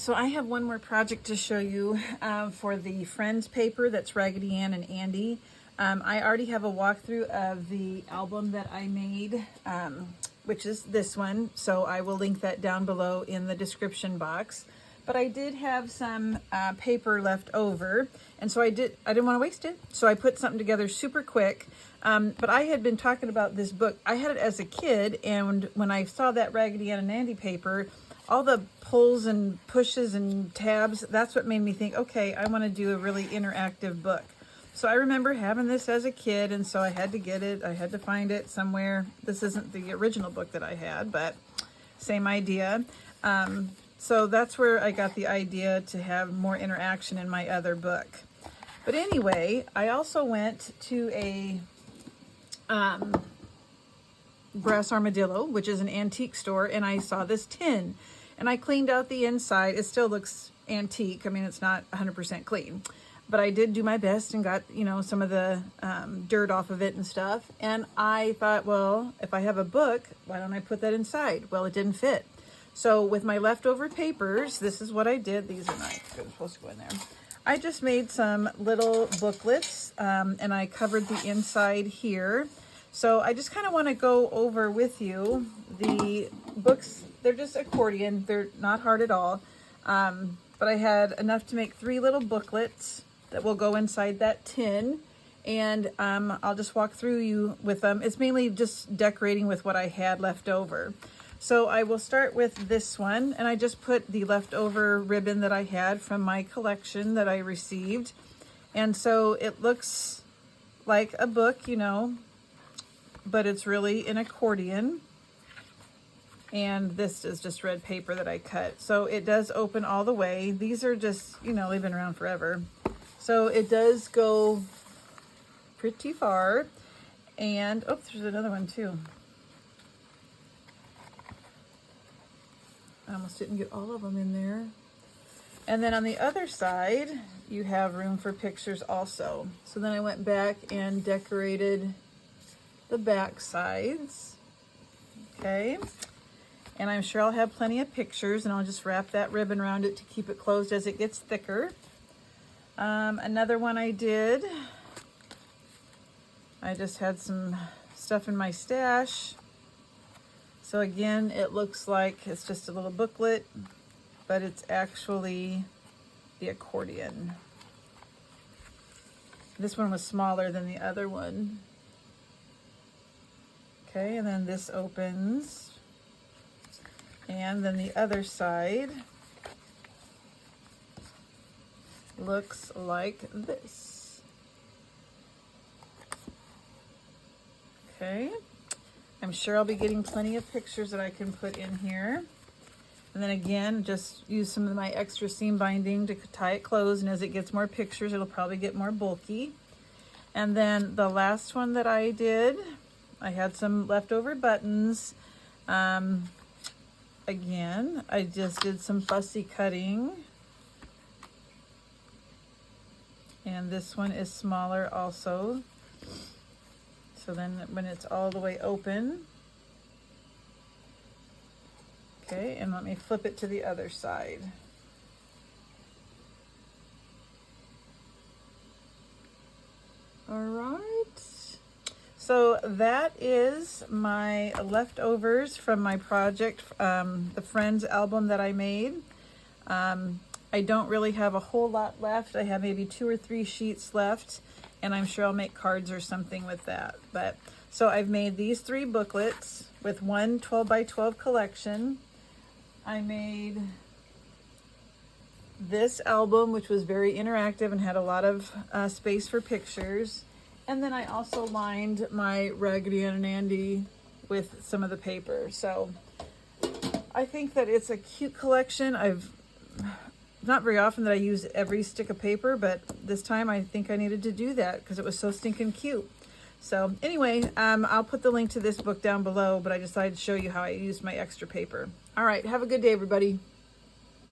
so I have one more project to show you for the Friends paper that's Raggedy Ann and Andy. I already have a walkthrough of the album that I made, which is this one, so I will link that down below in the description box. But I did have some paper left over, and so I didn't want to waste it, so I put something together super quick. But I had been talking about this book. I had it as a kid, and when I saw that Raggedy Ann and Andy paper, all the pulls and pushes and tabs, that's what made me think, okay, I want to do a really interactive book. So I remember having this as a kid, and so I had to get it. I had to find it somewhere. This isn't the original book that I had, but same idea. So that's where I got the idea to have more interaction in my other book. But anyway, I also went to a Brass Armadillo, which is an antique store, and I saw this tin. And I cleaned out the inside. It still looks antique. I mean, it's not 100% clean. But I did do my best and got, you know, some of the dirt off of it and stuff. And I thought, well, if I have a book, why don't I put that inside? Well, it didn't fit. So with my leftover papers, this is what I did. These are not supposed to go in there. I just made some little booklets, and I covered the inside here. So I just kind of want to go over with you the books. They're just accordion. They're not hard at all. But I had enough to make 3 little booklets that will go inside that tin. And I'll just walk through you with them. It's mainly just decorating with what I had left over. So I will start with this one. And I just put the leftover ribbon that I had from my collection that I received. And so it looks like a book, you know, but it's really an accordion. And this is just red paper that I cut. So it does open all the way. These are just, you know, they've been around forever. So it does go pretty far. And, oh, there's another one too. I almost didn't get all of them in there. And then on the other side, you have room for pictures also. So then I went back and decorated the back sides. Okay. And I'm sure I'll have plenty of pictures, and I'll just wrap that ribbon around it to keep it closed as it gets thicker. Another one I did, I just had some stuff in my stash. So again, it looks like it's just a little booklet, but it's actually the accordion. This one was smaller than the other one. Okay, and then this opens. And then the other side looks like this. Okay, I'm sure I'll be getting plenty of pictures that I can put in here. And then again, just use some of my extra seam binding to tie it closed. And as it gets more pictures, it'll probably get more bulky. And then the last one that I did, I had some leftover buttons. Again, I just did some fussy cutting. And this one is smaller also. So then when it's all the way open. Okay, and let me flip it to the other side. All right. So that is my leftovers from my project, the Friends album that I made. I don't really have a whole lot left. I have maybe 2 or 3 sheets left, and I'm sure I'll make cards or something with that. But so I've made these 3 booklets with one 12 by 12 collection. I made this album, which was very interactive and had a lot of space for pictures. And then I also lined my Raggedy Ann and Andy with some of the paper. So I think that it's a cute collection. Not very often that I use every stick of paper, but this time I think I needed to do that because it was so stinking cute. So anyway, I'll put the link to this book down below, but I decided to show you how I used my extra paper. All right, have a good day, everybody.